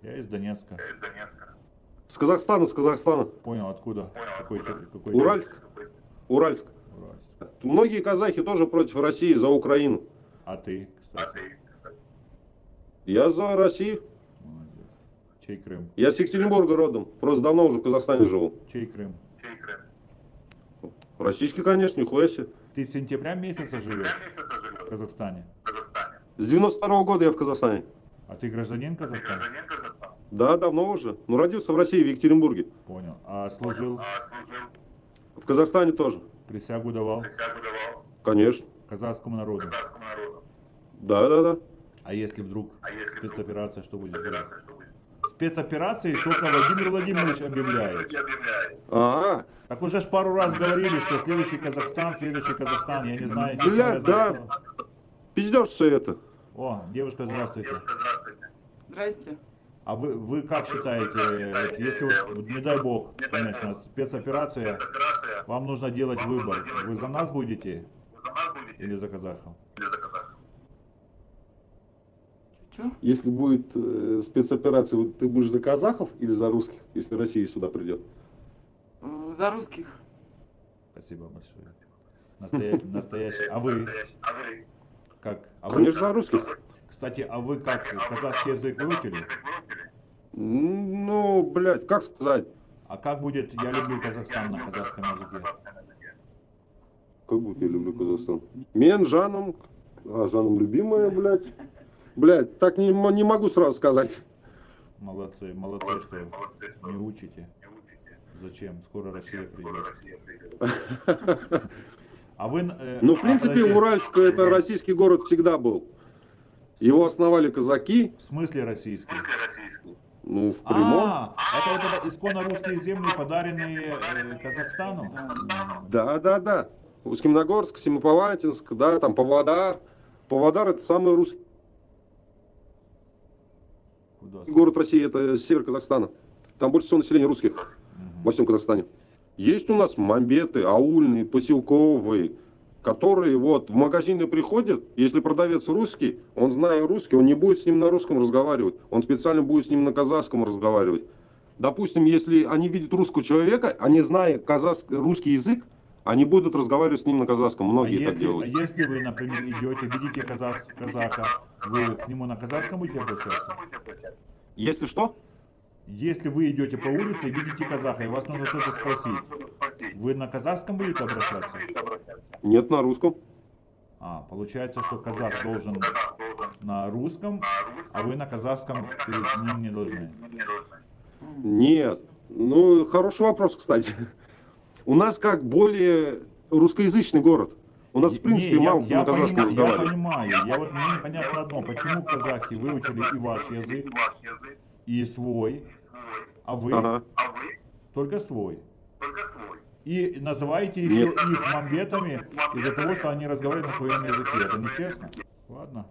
Я из Донецка. С Казахстана, с Казахстана. Понял, откуда? Какой Уральск. Уральск. Уральск. Многие казахи тоже против России за Украину. А ты, кстати? Я за Россию. Молодец. Чей Крым? Я с Екатеринбурга родом. Просто давно уже в Казахстане живу. Чей Крым? Российский, конечно, нихуя себе. Ты с сентября месяца живешь в Казахстане? С 92-го года я в Казахстане. А ты гражданин Казахстана? Да, давно уже. Но родился в России, в Екатеринбурге. Понял. А служил? В Казахстане тоже. Присягу давал? Конечно. Казахскому народу? Да. А если вдруг спецоперация, что будет делать? Спецоперации только Владимир Владимирович объявляет. А, Так уже ж пару раз говорили, что следующий Казахстан, я не знаю. блядь, да. Пиздешь все это. О, девушка, здравствуйте. Здрасте. А вы как считаете, если вот, не дай бог, конечно, спецоперация, вам нужно делать выбор, вы за нас будете или за казахов? Чё? Если будет спецоперация, вот ты будешь за казахов или за русских, если Россия сюда придет? За русских. Спасибо большое. Настоящий. А вы? Как? А вы, Конечно, за русских. кстати, а вы как? Казахский язык выучили? Ну, блядь, как сказать? А как будет «Я люблю Казахстан» на казахском языке? Как будто я люблю Казахстан. Мен, Жаном. А, Жаном любимая, блядь. Блядь, так не могу сразу сказать. Молодцы, что не учите. Зачем? Скоро Россия придет. А вы... Ну, в принципе, Уральск это российский город всегда был. Его основали казаки. В смысле российский? Ну, в прямом. Это вот это исконно русские земли, подаренные Казахстану? Да. Усть-Каменогорск, Семипалатинск, да, там Павлодар. Павлодар это самый русский Куда? город России, это север Казахстана. Там больше всего населения русских во всем Казахстане. Есть у нас мамбеты, аульные, поселковые, которые вот в магазины приходят, если продавец русский, он зная русский, он не будет с ним на русском разговаривать, он специально будет с ним на казахском разговаривать. Допустим, если они видят русского человека, они зная русский язык, они будут разговаривать с ним на казахском, многие так делают. А если вы, например, идете, видите казаха, вы к нему на казахском будете обращаться? Если что? Если вы идете по улице и видите казаха, и вас нужно что-то спросить, вы на казахском будете обращаться? Нет, на русском. Получается, что казах должен на русском, а вы на казахском перед ним не должны. Нет. Ну, хороший вопрос, кстати. У нас как более русскоязычный город. У нас, в принципе, мало кто на казахском разговаривает. Я понимаю. Мне непонятно одно. Почему казахи выучили и ваш язык, и свой, а вы только свой. И называете еще их мамбетами из-за того, что они разговаривают на своем языке. Это нечестно. Ладно.